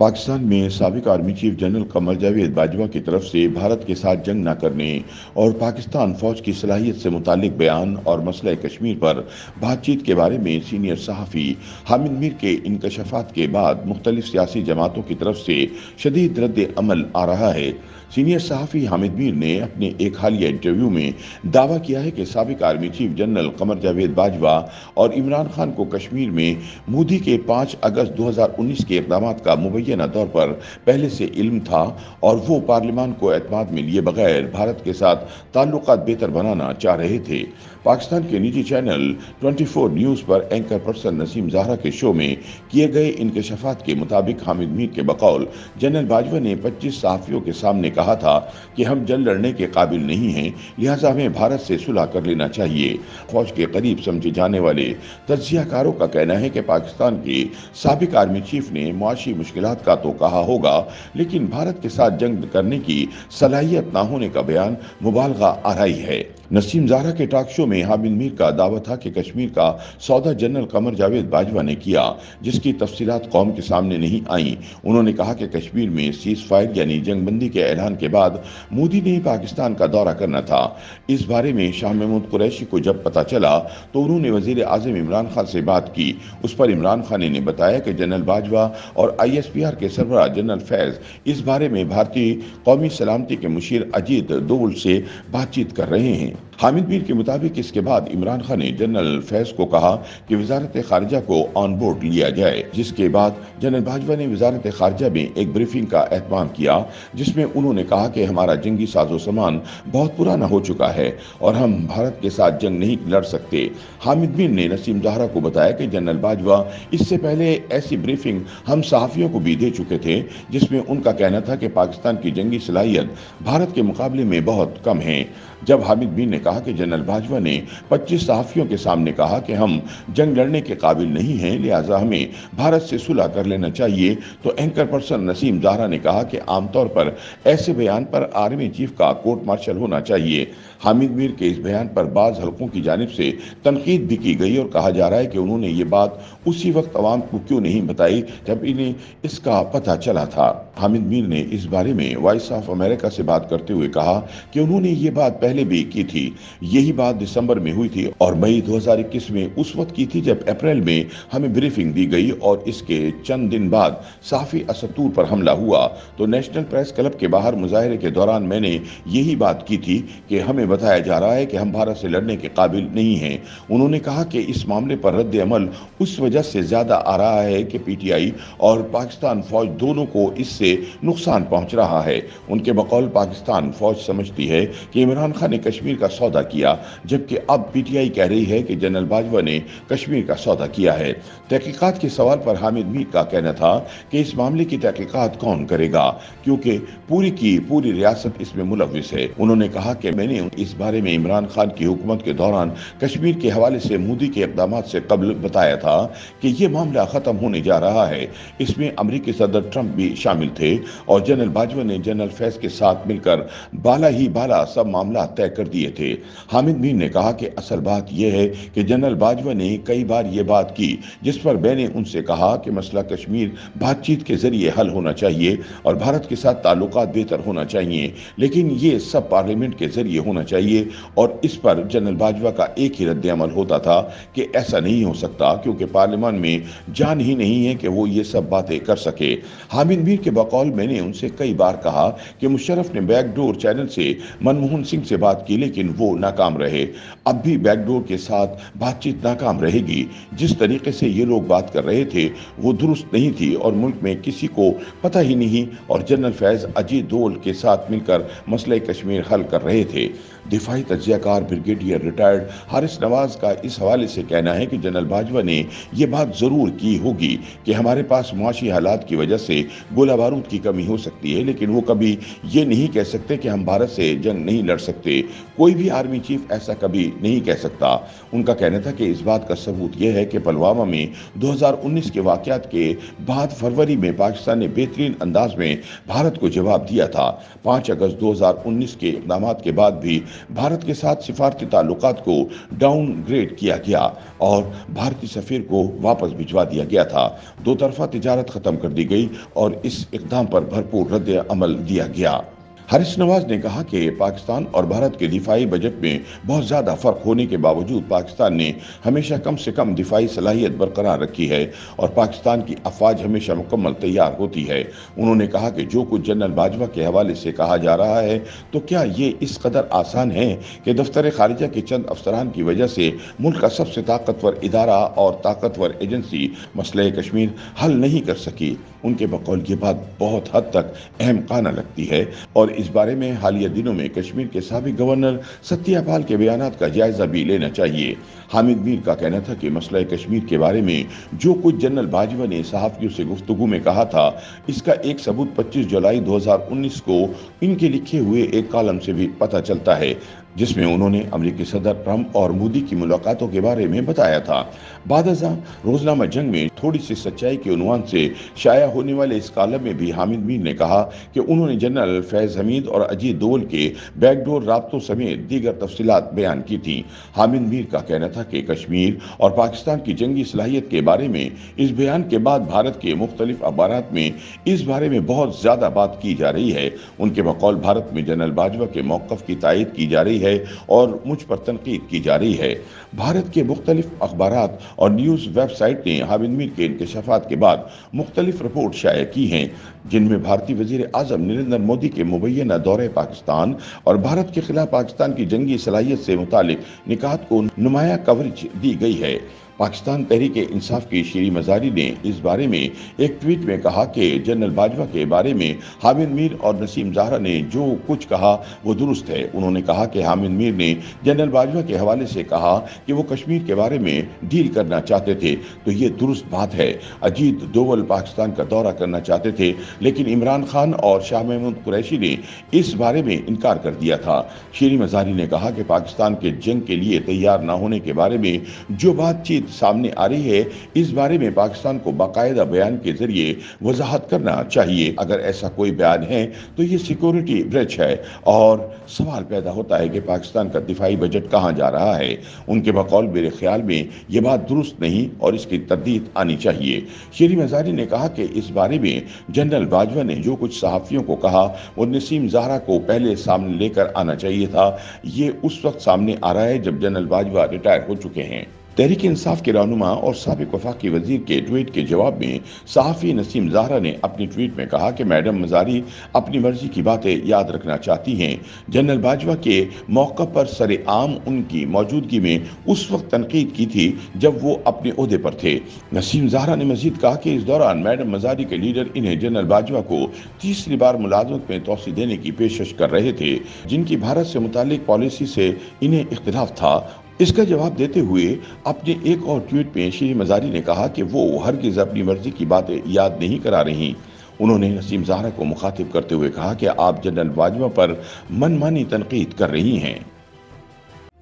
पाकिस्तान में साबिक army chief general Qamar Javed Bajwa की तरफ से भारत के साथ जंग न करने और पाकिस्तान फौज की सलाहियत से मुतालिक बयान और मसला कश्मीर पर बातचीत के बारे में सीनियर सहाफ़ी हामिद मीर के इंकशाफात के बाद मुख्तलिफ सियासी जमातों की तरफ से शदीद रद्द अमल आ रहा है। सीनियर सहाफ़ी हामिद मीर ने अपने एक हालिया इंटरव्यू में दावा किया है कि साबिक army chief general Qamar Javed Bajwa और इमरान खान को कश्मीर में मोदी के 5 अगस्त 2019 के इक़दाम का मुबैना तौर पर पहले से इल्म था और वो पार्लियामान को एतमाद में लिए बगैर भारत के साथ ताल्लुकात बेहतर बनाना चाह रहे थे। पाकिस्तान के निजी चैनल 24 न्यूज़ पर एंकर पर्सन नसीम ज़हरा के शो में किए गए इंकशाफात के मुताबिक हामिद मीर के बकौल जनरल बाजवा ने 25 सहाफ़ियों के सामने कहा था कि हम जंग लड़ने के काबिल नहीं हैं, लिहाजा हमें भारत से सुलह कर लेना चाहिए। फौज के करीब समझे जाने वाले तज्जियाकारों का कहना है कि पाकिस्तान के साबिक आर्मी चीफ ने मुआशी मुश्किलात का तो कहा होगा, लेकिन भारत के साथ जंग करने की सलाहियत न होने का बयान मुबालगा आराई है। नसीम ज़हरा के टॉक शो में हामिद मीर का दावा था कि कश्मीर का सौदा जनरल कमर जावेद बाजवा ने किया, जिसकी तफसीलात कौम के सामने नहीं आई। उन्होंने कहा कि कश्मीर में सीज फायर यानी जंगबंदी के ऐलान के बाद मोदी ने ही पाकिस्तान का दौरा करना था। इस बारे में शाह महमूद कुरैशी को जब पता चला तो उन्होंने वजीर आज़म इमरान खान से बात की। उस पर इमरान खान ने बताया कि जनरल बाजवा और ISPR के सरबराह जनरल फैज़ इस बारे में भारतीय कौमी सलामती के मुशीर अजीत दोवल से बातचीत कर रहे हैं। हामिद मीर के मुताबिक इसके बाद इमरान खान ने जनरल फैज़ को कहा कि वजारत खारजा को ऑन बोर्ड लिया जाए, जिसके बाद जनरल बाजवा ने वजारत खारजा में एक ब्रीफिंग का एहतमाम किया, जिसमें उन्होंने कहा कि हमारा जंगी साजो सामान बहुत पुराना हो चुका है और हम भारत के साथ जंग नहीं लड़ सकते। हामिद मीर ने नसीम ज़हरा को बताया कि जनरल बाजवा इससे पहले ऐसी ब्रीफिंग हम सहाफ़ियों को भी दे चुके थे, जिसमें उनका कहना था कि पाकिस्तान की जंगी सलाहियत भारत के मुकाबले में बहुत कम है। जब हामिद मीर ने कहा कि जनरल बाजवा ने 25 सहाफ़ियों के सामने कहा कि हम जंग लड़ने के काबिल नहीं हैं, लिहाजा हमें भारत से सुलह कर लेना चाहिए, तो एंकर पर्सन नसीम ज़हरा ने कहा कि आमतौर पर ऐसे बयान पर आर्मी चीफ का कोर्ट मार्शल होना चाहिए। हामिद मीर के इस बयान पर बाज़ हलकों की जानिब से तनकीद भी की गई और कहा जा रहा है कि उन्होंने ये बात उसी वक्त अवाम को क्यों नहीं बताई जब इन्हें इसका पता चला था। हामिद मीर ने इस बारे में वॉइस ऑफ अमेरिका से बात करते हुए कहा कि उन्होंने ये बात पहले भी की थी। यही बात दिसंबर में हुई थी और मई 2021 में उस वक्त की थी जब अप्रैल में हमें ब्रीफिंग दी गई और इसके चंद दिन बाद साफ़ी असतूर पर हमला हुआ तो नेशनल प्रेस क्लब के बाहर मुजाहरे के दौरान मैंने यही बात की थी कि हमें बताया जा रहा है कि हम भारत से लड़ने के काबिल नहीं हैं। उन्होंने कहा कि इस मामले पर रद्द अमल उस वजह से ज़्यादा आ रहा है कि PTI और पाकिस्तान फौज दोनों को इससे नुकसान पहुंच रहा है। उनके बकौल पाकिस्तान फौज समझती है कि इमरान खान ने कश्मीर का सौदा किया, जबकि अब PTI कह रही है कि जनरल बाजवा ने कश्मीर का सौदा किया है। तहकीकात के सवाल पर हामिद मीर का कहना था कि इस मामले की तहकीकात कौन करेगा, क्योंकि पूरी की पूरी रियासत इसमें मुलविस है। उन्होंने कहा कि मैंने इस बारे में इमरान खान की हुकूमत के दौरान कश्मीर के हवाले से मोदी के इक़दाम से कबल बताया था कि ये मामला ख़त्म होने जा रहा है। इसमें अमरीकी सदर ट्रंप भी शामिल थे और जनरल बाजवा ने जनरल फैज़ के साथ मिलकर बाला ही बाला सब मामला तय कर दिए थे। हामिद मीर ने कहा कि असल बात यह है कि जनरल बाजवा ने कई बार ये बात की, जिस पर मैंने उनसे कहा कि मसला कश्मीर बातचीत के जरिए हल होना चाहिए और भारत के साथ ताल्लुकात बेहतर होना चाहिए, लेकिन ये सब पार्लियामेंट के जरिए होना चाहिए। और इस पर जनरल बाजवा का एक ही रद्द अमल होता था कि ऐसा नहीं हो सकता, क्योंकि पार्लियामान में जान ही नहीं है कि वो ये सब बातें कर सके। हामिद मीर के बकौल मैंने उनसे कई बार कहा कि मुशर्रफ ने बैकडोर चैनल से मनमोहन सिंह से बात की, लेकिन वो नाकाम रहे। अब भी बैकडोर के साथ बातचीत नाकाम रहेगी। जिस तरीके से ये लोग बात कर रहे थे वो दुरुस्त नहीं थी और मुल्क में किसी को पता ही नहीं और जनरल फैज़ अजीत दोवल के साथ मिलकर मसले कश्मीर हल कर रहे थे। दिफाई तज्जियाकार ब्रिगेडियर रिटायर्ड हारिस नवाज का इस हवाले से कहना है कि जनरल बाजवा ने यह बात ज़रूर की होगी कि हमारे पास मुआशी हालात की वजह से गोला बारूद की कमी हो सकती है, लेकिन वो कभी ये नहीं कह सकते कि हम भारत से जंग नहीं लड़ सकते। कोई भी आर्मी चीफ ऐसा कभी नहीं कह सकता। उनका कहना था कि इस बात का सबूत यह है कि पुलवामा में 2019 के वाक़यात के बाद फरवरी में पाकिस्तान ने बेहतरीन अंदाज में भारत को जवाब दिया था। 5 अगस्त 2019 के इक़दाम के बाद भी भारत के साथ सिफारती ताल्लुकात को डाउन ग्रेड किया गया और भारतीय सफीर को वापस भिजवा दिया गया था। दो तरफा तिजारत खत्म कर दी गई और इस इक़दाम पर भरपूर रद्द अमल दिया गया। हारिस नवाज ने कहा कि पाकिस्तान और भारत के दिफाई बजट में बहुत ज़्यादा फ़र्क होने के बावजूद पाकिस्तान ने हमेशा कम से कम दिफाई सलाहियत बरकरार रखी है और पाकिस्तान की अफवाज हमेशा मुकम्मल तैयार होती है। उन्होंने कहा कि जो कुछ जनरल बाजवा के हवाले से कहा जा रहा है तो क्या ये इस कदर आसान है कि दफ्तर खारिजा के चंद अफसरान की वजह से मुल्क का सबसे ताकतवर इदारा और ताकतवर एजेंसी मसले कश्मीर हल नहीं कर सकी। उनके बकौल ये बात बहुत हद तक अहम काना लगती है और इस बारे में हालिया दिनों में कश्मीर के साबिक गवर्नर सत्यपाल के बयानात का जायजा भी लेना चाहिए। हामिद मीर का कहना था कि मसला कश्मीर के बारे में जो कुछ जनरल बाजवा ने सहाफ़ियों से गुफ्तगू में कहा था, इसका एक सबूत 25 जुलाई 2019 को इनके लिखे हुए एक कॉलम से भी पता चलता है, जिसमें उन्होंने अमेरिकी सदर ट्रंप और मोदी की मुलाकातों के बारे में बताया था। बादशाह रोजनामा जंग में थोड़ी सी सच्चाई के उन्वान से शाया होने वाले इस कॉलम में भी हामिद मीर ने कहा कि उन्होंने जनरल फैज हमीद और अजीत दोवल के बैकडोर राब्तों समेत दीगर तफसीलात बयान की थी। हामिद मीर का कहना था कि कश्मीर और पाकिस्तान की जंगी सलाहियत के बारे में इस बयान के बाद भारत के मुख्तलिफ अखबारात में इस बारे में बहुत ज्यादा बात की जा रही है। उनके बकौल भारत में जनरल बाजवा के मौक़िफ़ की तायद की जा रही है और मुझ पर तनकीद की जा रही है। भारत के मुख्तलिफ अखबारात और न्यूज़ वेबसाइट ने हामिद मीर के इंकशाफात के बाद मुख्तलिफ रिपोर्ट शाया की हैं, जिनमें भारतीय वज़ीर आज़म नरेंद्र मोदी के मुबैना दौरे पाकिस्तान और भारत के खिलाफ पाकिस्तान की जंगी सलाहियत से मुतालिक निकात को नुमाया कवरेज दी गई है। पाकिस्तान तहरीक इंसाफ की शीरी मजारी ने इस बारे में एक ट्वीट में कहा कि जनरल बाजवा के बारे में हामिद मीर और नसीम ज़हरा ने जो कुछ कहा वो दुरुस्त है। उन्होंने कहा कि हामिद मीर ने जनरल बाजवा के हवाले से कहा कि वो कश्मीर के बारे में डील करना चाहते थे, तो ये दुरुस्त बात है। अजीत दोवल पाकिस्तान का दौरा करना चाहते थे, लेकिन इमरान खान और शाह महमूद कुरैशी ने इस बारे में इनकार कर दिया था। शीरी मजारी ने कहा कि पाकिस्तान के जंग के लिए तैयार न होने के बारे में जो बातचीत सामने आ रही है, इस बारे में पाकिस्तान को बाकायदा बयान के जरिए वजाहत करना चाहिए। अगर ऐसा कोई बयान है तो ये सिक्योरिटी ब्रेच है और सवाल पैदा होता है कि पाकिस्तान का दिफाई बजट कहाँ जा रहा है। उनके बकौल मेरे ख्याल में ये बात दुरुस्त नहीं और इसकी तरदीद आनी चाहिए। शीरी मजारी ने कहा कि इस बारे में जनरल बाजवा ने जो कुछ सहाफ़ियों को कहा वो नसीम ज़हरा को पहले सामने लेकर आना चाहिए था। ये उस वक्त सामने आ रहा है जब जनरल बाजवा रिटायर हो चुके हैं। तहरीक इंसाफ के रहनुमा और साबिक वफाकी वजीर के ट्वीट के जवाब में सहाफ़ी नसीम ज़हरा ने अपनी ट्वीट में कहा कि मैडम मजारी अपनी मर्जी की बातें याद रखना चाहती हैं। जनरल बाजवा के मौक़ा पर सरेआम उनकी मौजूदगी में उस वक्त तनकीद की थी जब वो अपने ओहदे पर थे। नसीम ज़हरा ने मजीद कहा कि इस दौरान मैडम मजारी के लीडर इन्हें जनरल बाजवा को तीसरी बार मुलाजमत में तोसी देने की पेशकश कर रहे थे, जिनकी भारत से मुतालिक पॉलिसी से इन्हें इख्तिलाफ था। इसका जवाब देते हुए अपने एक और ट्वीट में शीरी मजारी ने कहा कि वो हरगिज़ अपनी मर्जी की बातें याद नहीं करा रही। उन्होंने नसीम ज़हरा को मुखातिब करते हुए कहा कि आप जनरल बाजवा पर मनमानी तनकीद कर रही हैं।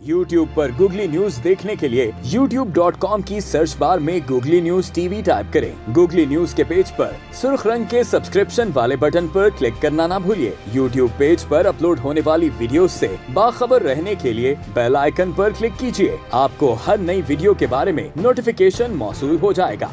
YouTube पर गूगली न्यूज देखने के लिए youtube.com की सर्च बार में गूगली न्यूज टीवी टाइप करें। गूगली न्यूज के पेज पर सुर्ख रंग के सब्सक्रिप्शन वाले बटन पर क्लिक करना ना भूलिए। YouTube पेज पर अपलोड होने वाली वीडियोस से बाखबर रहने के लिए बेल आइकन पर क्लिक कीजिए। आपको हर नई वीडियो के बारे में नोटिफिकेशन मौसूल हो जाएगा।